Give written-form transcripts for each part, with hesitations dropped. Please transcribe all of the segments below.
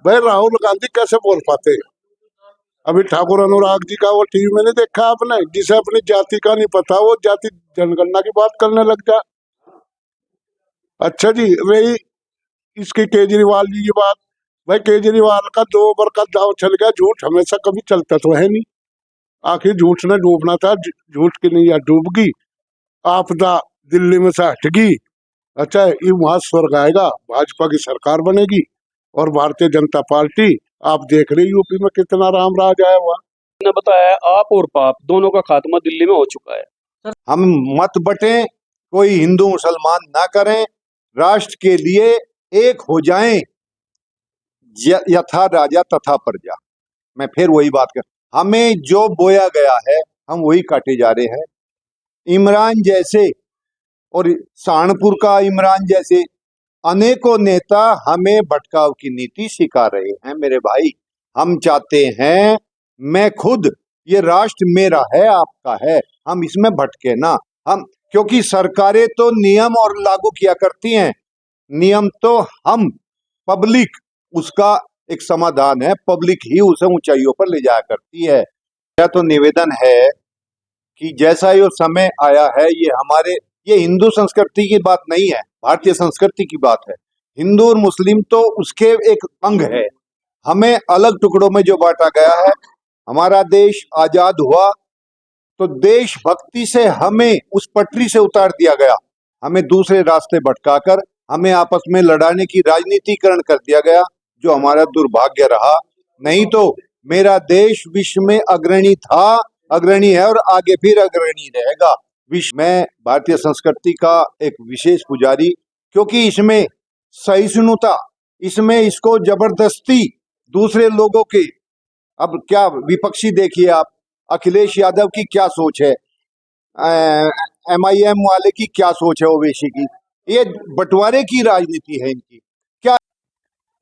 भाई राहुल गांधी कैसे बोल पाते हैं? अभी ठाकुर अनुराग जी का वो टीवी में नहीं देखा आपने, जिसे अपनी जाति का नहीं पता वो जाति जनगणना की बात करने लग जाए। अच्छा जी, रही इसकी केजरीवाल जी की बात। भाई केजरीवाल का 2 ओवर का दाव चल गया, झूठ हमेशा कभी चलता तो है नहीं। आखिर झूठ ने डूबना था, झूठ की नैया डूबगी, आपदा दिल्ली में से हटगी। अच्छा, ये वहां स्वर्ग आएगा, भाजपा की सरकार बनेगी और भारतीय जनता पार्टी, आप देख रहे यूपी में कितना राम राज आया हुआ। ने बताया आप और पाप दोनों का खात्मा दिल्ली में हो चुका है। हम मत बटें, कोई हिंदू मुसलमान ना करें, राष्ट्र के लिए एक हो जाएं, यथा राजा तथा प्रजा। मैं फिर वही बात कर, हमें जो बोया गया है हम वही काटे जा रहे हैं। इमरान जैसे और सहारनपुर का इमरान जैसे अनेकों नेता हमें भटकाव की नीति सिखा रहे हैं। मेरे भाई, हम चाहते हैं, मैं खुद, ये राष्ट्र मेरा है, आपका है, हम इसमें भटके ना। हम, क्योंकि सरकारें तो नियम और लागू किया करती हैं, नियम तो हम पब्लिक, उसका एक समाधान है, पब्लिक ही उसे ऊंचाइयों पर ले जाया करती है। मेरा तो निवेदन है कि जैसा ये समय आया है, ये हिंदू संस्कृति की बात नहीं है, भारतीय संस्कृति की बात है। हिंदू और मुस्लिम तो उसके एक अंग है। हमें अलग टुकड़ों में जो बांटा गया है, हमारा देश आजाद हुआ तो देशभक्ति से हमें उस पटरी से उतार दिया गया, हमें दूसरे रास्ते भटकाकर हमें आपस में लड़ाने की राजनीतिकरण कर दिया गया, जो हमारा दुर्भाग्य रहा। नहीं तो मेरा देश विश्व में अग्रणी था, अग्रणी है और आगे फिर अग्रणी रहेगा। विश्व में भारतीय संस्कृति का एक विशेष पुजारी, क्योंकि इसमें सहिष्णुता, इसमें इसको जबरदस्ती दूसरे लोगों के, अब क्या विपक्षी देखिए आप, अखिलेश यादव की क्या सोच है, MIM वाले की क्या सोच है, ओवैसी की, ये बंटवारे की राजनीति है इनकी। क्या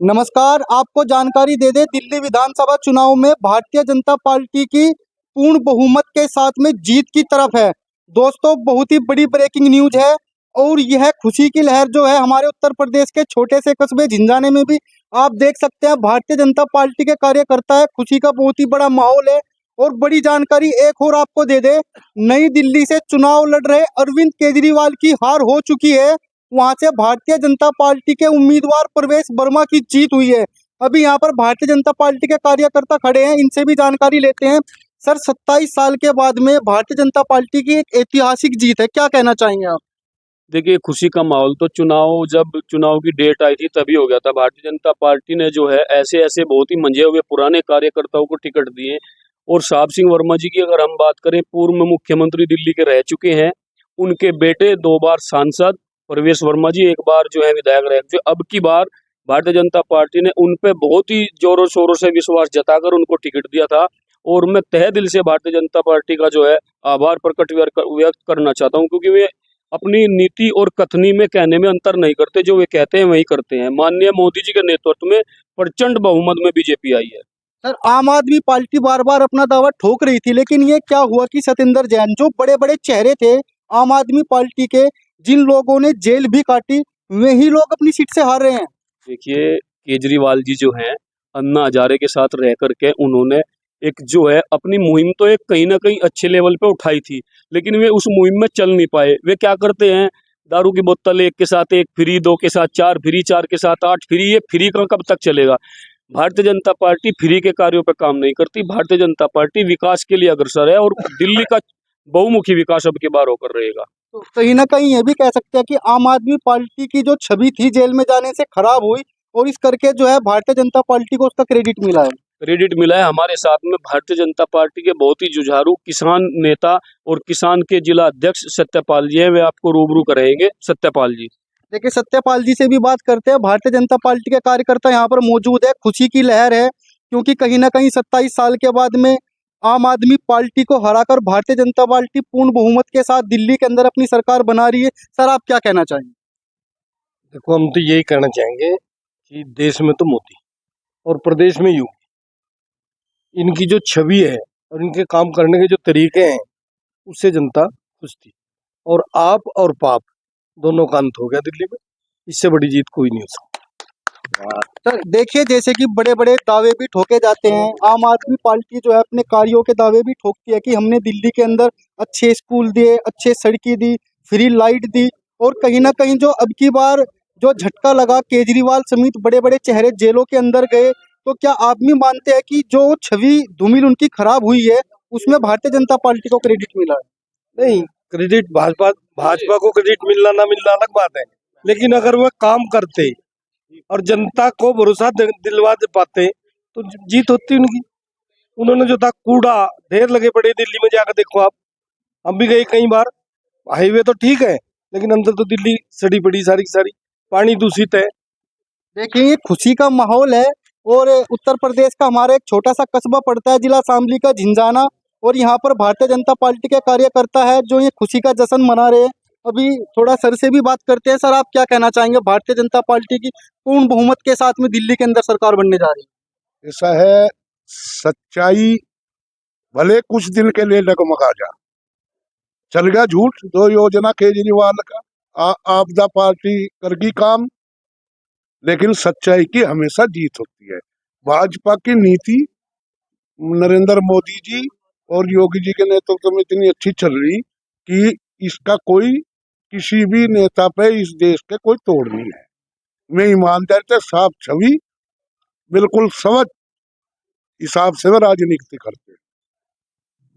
नमस्कार, आपको जानकारी दे दे, दिल्ली विधानसभा चुनाव में भारतीय जनता पार्टी की पूर्ण बहुमत के साथ में जीत की तरफ है। दोस्तों, बहुत ही बड़ी ब्रेकिंग न्यूज है और यह खुशी की लहर जो है हमारे उत्तर प्रदेश के छोटे से कस्बे झिंझाने में भी आप देख सकते हैं। भारतीय जनता पार्टी के कार्यकर्ता है, खुशी का बहुत ही बड़ा माहौल है। और बड़ी जानकारी एक और आपको दे दे, नई दिल्ली से चुनाव लड़ रहे अरविंद केजरीवाल की हार हो चुकी है। वहां से भारतीय जनता पार्टी के उम्मीदवार प्रवेश वर्मा की जीत हुई है। अभी यहाँ पर भारतीय जनता पार्टी के कार्यकर्ता खड़े हैं, इनसे भी जानकारी लेते हैं। सर, 27 साल के बाद में भारतीय जनता पार्टी की एक ऐतिहासिक जीत है, क्या कहना चाहेंगे आप? देखिए, खुशी का माहौल तो जब चुनाव की डेट आई थी तभी हो गया था। भारतीय जनता पार्टी ने जो है ऐसे ऐसे बहुत ही मंजे हुए पुराने कार्यकर्ताओं को टिकट दिए। और साहब सिंह वर्मा जी की अगर हम बात करें, पूर्व मुख्यमंत्री दिल्ली के रह चुके हैं, उनके बेटे 2 बार सांसद प्रवेश वर्मा जी, 1 बार जो है विधायक रह चुके। अब की बार भारतीय जनता पार्टी ने उन पे बहुत ही जोरों शोरों से विश्वास जताकर उनको टिकट दिया था। और मैं तहे दिल से भारतीय जनता पार्टी का जो है आभार प्रकट व्यक्त करना चाहता हूँ, क्योंकि वे अपनी नीति और कथनी में कहने में अंतर नहीं करते, जो वे कहते हैं वही करते हैं। माननीय मोदी जी के नेतृत्व में प्रचंड बहुमत में बीजेपी आई है। सर, आम आदमी पार्टी बार बार अपना दावा ठोक रही थी, लेकिन ये क्या हुआ कि सत्येंद्र जैन, जो बड़े बड़े चेहरे थे आम आदमी पार्टी के, जिन लोगों ने जेल भी काटी, वही लोग अपनी सीट से हार रहे हैं। देखिए, केजरीवाल जी जो हैं, अन्ना हजारे के साथ रह करके उन्होंने एक जो है अपनी मुहिम तो एक कहीं ना कहीं अच्छे लेवल पे उठाई थी, लेकिन वे उस मुहिम में चल नहीं पाए। वे क्या करते हैं, दारू की बोतल 1 के साथ 1 फ्री, 2 के साथ 4 फ्री, 4 के साथ 8 फ्री। ये फ्री का कब तक चलेगा? भारतीय जनता पार्टी फ्री के कार्यों पर काम नहीं करती। भारतीय जनता पार्टी विकास के लिए अग्रसर है और दिल्ली का बहुमुखी विकास अब की बार होकर रहेगा। तो कहीं ना कहीं ये भी कह सकते हैं कि आम आदमी पार्टी की जो छवि थी जेल में जाने से खराब हुई, और इस करके जो है भारतीय जनता पार्टी को उसका क्रेडिट मिला है। क्रेडिट मिला है। हमारे साथ में भारतीय जनता पार्टी के बहुत ही जुझारू किसान नेता और किसान के जिला अध्यक्ष सत्यपाल जी हैं, वे आपको रूबरू करेंगे। सत्यपाल जी, देखिए, सत्यपाल जी से भी बात करते हैं। भारतीय जनता पार्टी के कार्यकर्ता यहाँ पर मौजूद है, खुशी की लहर है, क्योंकि कहीं ना कहीं 27 साल के बाद में आम आदमी पार्टी को हराकर भारतीय जनता पार्टी पूर्ण बहुमत के साथ दिल्ली के अंदर अपनी सरकार बना रही है। सर, आप क्या कहना चाहेंगे? देखो, हम तो यही कहना चाहेंगे कि देश में तो मोदी और प्रदेश में योगी, इनकी जो छवि है और इनके काम करने के जो तरीके हैं, उससे जनता खुश थी। और आप और पाप दोनों का अंत हो गया दिल्ली में। इससे बड़ी जीत कोई नहीं हो सकती। सर देखिए, जैसे कि बड़े बड़े दावे भी ठोके जाते हैं, आम आदमी पार्टी जो है अपने कार्यों के दावे भी ठोकती है कि हमने दिल्ली के अंदर अच्छे स्कूल दिए, अच्छे सड़कें दी, फ्री लाइट दी, और कहीं ना कहीं जो अब की बार जो झटका लगा, केजरीवाल समेत बड़े बड़े चेहरे जेलों के अंदर गए, तो क्या आप भी मानते हैं कि जो छवि धूमिल उनकी खराब हुई है उसमें भारतीय जनता पार्टी को क्रेडिट मिला है? नहीं, क्रेडिट भाजपा भाजपा को क्रेडिट मिलना ना मिलना अलग बात है, लेकिन अगर वह काम करते और जनता को भरोसा दिलवा दे पाते तो जीत होती उनकी। उन्होंने जो था कूड़ा ढेर लगे पड़े, दिल्ली में जाकर देखो आप, हम भी गए कई बार। हाईवे तो ठीक है, लेकिन अंदर तो दिल्ली सड़ी पड़ी सारी की सारी, पानी दूषित है। देखिए, ये खुशी का माहौल है, और उत्तर प्रदेश का हमारा एक छोटा सा कस्बा पड़ता है जिला शामली का झिंझाना, और यहाँ पर भारतीय जनता पार्टी के कार्यकर्ता है जो ये खुशी का जश्न मना रहे हैं। अभी थोड़ा सर से भी बात करते हैं। सर, आप क्या कहना चाहेंगे? भारतीय जनता पार्टी की पूर्ण बहुमत के साथ में दिल्ली के अंदर सरकार बनने जा रही है। ऐसा है, सच्चाई भले कुछ दिन के लिए डगमगा जा, चल गया झूठ, 2 योजना केजरीवाल का, आपदा पार्टी करगी काम, लेकिन सच्चाई की हमेशा जीत होती है। भाजपा की नीति नरेंद्र मोदी जी और योगी जी के नेतृत्व में इतनी अच्छी चल रही कि इसका कोई किसी भी नेता पे इस देश के कोई तोड़ नहीं है। मैं ईमानदारी से साफ छवि बिल्कुल समझ हिसाब से वो राजनीति करते हैं।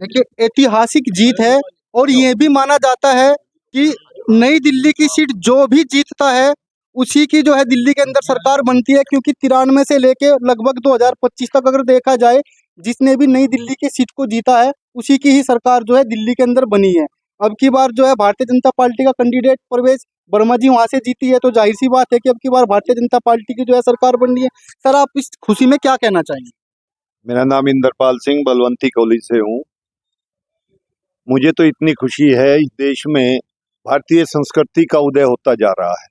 देखिए, ऐतिहासिक जीत है, और ये भी माना जाता है कि नई दिल्ली की सीट जो भी जीतता है उसी की जो है दिल्ली के अंदर सरकार बनती है, क्योंकि 93 से लेके लगभग 2025 तक अगर देखा जाए, जिसने भी नई दिल्ली की सीट को जीता है उसी की ही सरकार जो है दिल्ली के अंदर बनी है। अब की बार जो है भारतीय जनता पार्टी का कैंडिडेट प्रवेश वर्मा जी वहां से जीती है, तो जाहिर सी बात है कि अब की बार भारतीय जनता पार्टी की जो है सरकार बन रही है। सर, आप इस खुशी में क्या कहना चाहेंगे? मेरा नाम इंद्रपाल सिंह बलवंती कॉलेज से हूँ। मुझे तो इतनी खुशी है, इस देश में भारतीय संस्कृति का उदय होता जा रहा है।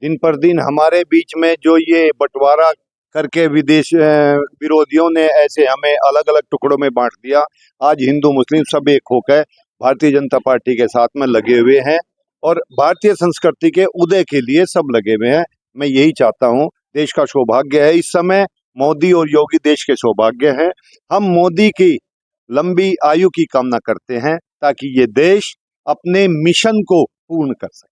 दिन पर दिन हमारे बीच में जो ये बंटवारा करके विदेश विरोधियों ने ऐसे हमें अलग अलग टुकड़ों में बांट दिया, आज हिंदू मुस्लिम सब एक होकर भारतीय जनता पार्टी के साथ में लगे हुए हैं और भारतीय संस्कृति के उदय के लिए सब लगे हुए हैं। मैं यही चाहता हूँ, देश का सौभाग्य है इस समय, मोदी और योगी देश के सौभाग्य हैं। हम मोदी की लंबी आयु की कामना करते हैं ताकि ये देश अपने मिशन को पूर्ण कर सके।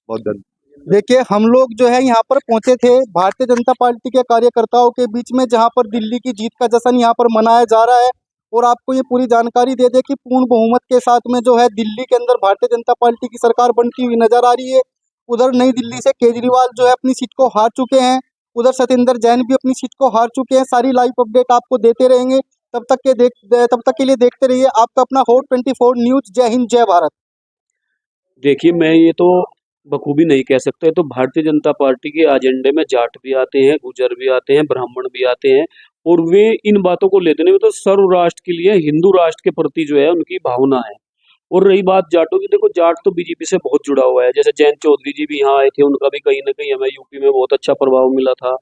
बहुत धन्यवाद। देखिए, हम लोग जो है यहाँ पर पहुंचे थे भारतीय जनता पार्टी के कार्यकर्ताओं के बीच में, जहाँ पर दिल्ली की जीत का जश्न यहाँ पर मनाया जा रहा है। और आपको ये पूरी जानकारी दे दे कि पूर्ण बहुमत के साथ में जो है दिल्ली के अंदर भारतीय जनता पार्टी की सरकार बनती हुई नजर आ रही है। उधर नई दिल्ली से केजरीवाल जो है अपनी सीट को हार चुके हैं, उधर सत्येंद्र जैन भी अपनी सीट को हार चुके हैं। सारी लाइव अपडेट आपको देते रहेंगे, तब तक के लिए देखते रहिए आपका अपना हॉट 24 न्यूज। जय हिंद, जय भारत। देखिए, मैं ये तो बखूबी नहीं कह सकता, तो भारतीय जनता पार्टी के एजेंडे में जाट भी आते हैं, गुजर भी आते हैं, ब्राह्मण भी आते हैं, और वे इन बातों को लेते नहीं, तो सर्व राष्ट्र के लिए, हिंदू राष्ट्र के प्रति जो है उनकी भावना है। और रही बात जाटों की, देखो जाट तो बीजेपी से बहुत जुड़ा हुआ है। जैसे जयंत चौधरी जी भी यहाँ आए थे, उनका भी कहीं ना कहीं हमें यूपी में बहुत अच्छा प्रभाव मिला था।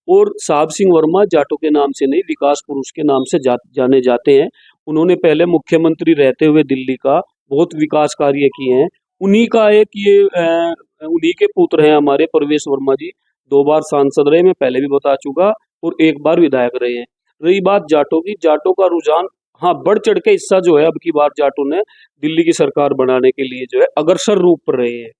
और साहब सिंह वर्मा जाटों के नाम से नहीं, विकास पुरुष के नाम से जाने जाते हैं। उन्होंने पहले मुख्यमंत्री रहते हुए दिल्ली का बहुत विकास कार्य किए हैं। उन्हीं का एक ये उन्हीं के पुत्र हैं हमारे परवेश वर्मा जी, 2 बार सांसद रहे, मैं पहले भी बता चुका, और 1 बार विधायक रहे हैं। रही बात जाटों की, जाटों का रुझान, हाँ, बढ़ चढ़ के हिस्सा जो है अब की बार जाटों ने दिल्ली की सरकार बनाने के लिए जो है अग्रसर रूप पर रहे हैं।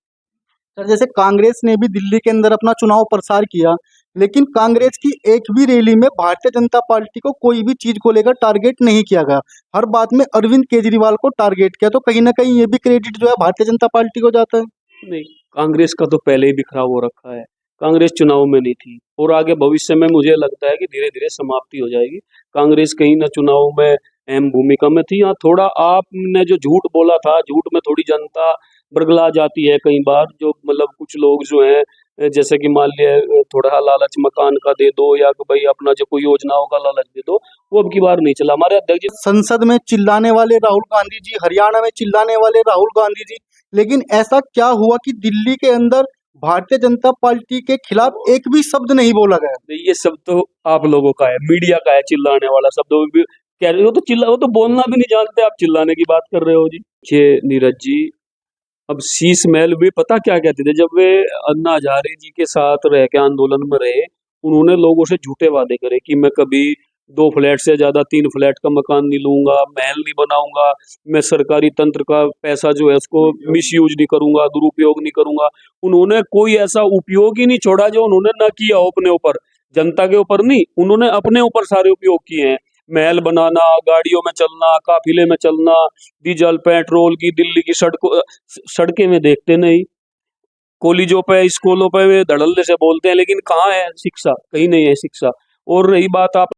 सर, जैसे कांग्रेस ने भी दिल्ली के अंदर अपना चुनाव प्रसार किया, लेकिन कांग्रेस की एक भी रैली में भारतीय जनता पार्टी को कोई भी चीज को लेकर टारगेट नहीं किया गया। हर बात में अरविंद केजरीवाल को टारगेट किया, तो कहीं ना कहीं ये भी क्रेडिट जो है भारतीय जनता पार्टी को जाता है। नहीं, कांग्रेस का तो पहले ही बिखराव हो रखा है। कांग्रेस चुनाव में नहीं थी, और आगे भविष्य में मुझे लगता है कि धीरे धीरे समाप्ति हो जाएगी। कांग्रेस कहीं ना चुनाव में अहम भूमिका में थी। हाँ, थोड़ा आपने जो झूठ बोला था, झूठ में थोड़ी जनता बरगला जाती है कई बार, जो मतलब कुछ लोग जो हैं, जैसे कि मान लिया थोड़ा लालच मकान का दे दो, या कि भाई अपना जो कोई योजनाओं का लालच दे दो, वो अब की बार नहीं चला। हमारे अध्यक्ष जी संसद में चिल्लाने वाले राहुल गांधी जी, हरियाणा में चिल्लाने वाले राहुल गांधी जी, लेकिन ऐसा क्या हुआ कि दिल्ली के अंदर भारतीय जनता पार्टी के खिलाफ एक भी शब्द नहीं बोला गया? ये सब तो आप लोगों का है, मीडिया का है, चिल्लाने वाला शब्द भी कह रहे हो, तो चिल्ला, वो तो बोलना भी नहीं जानते, आप चिल्लाने की बात कर रहे हो जी। ये नीरज जी, अब शीश महल भी पता क्या कहते थे, जब वे अन्ना हजारे जी के साथ रह के आंदोलन में रहे, उन्होंने लोगों से झूठे वादे करे कि मैं कभी 2 फ्लैट से ज्यादा 3 फ्लैट का मकान नहीं लूंगा, महल नहीं बनाऊंगा, मैं सरकारी तंत्र का पैसा जो है उसको मिसयूज नहीं करूंगा, दुरुपयोग नहीं करूंगा। उन्होंने कोई ऐसा उपयोग ही नहीं छोड़ा जो उन्होंने ना किया हो अपने ऊपर, जनता के ऊपर नहीं, उन्होंने अपने ऊपर सारे उपयोग किए हैं। महल बनाना, गाड़ियों में चलना, काफिले में चलना, डीजल पेट्रोल की दिल्ली की सड़कें में देखते नहीं, कॉलेजों पे स्कूलों पे वे धड़ल्ले से बोलते हैं, लेकिन कहाँ है शिक्षा? कहीं नहीं है शिक्षा। और रही बात आप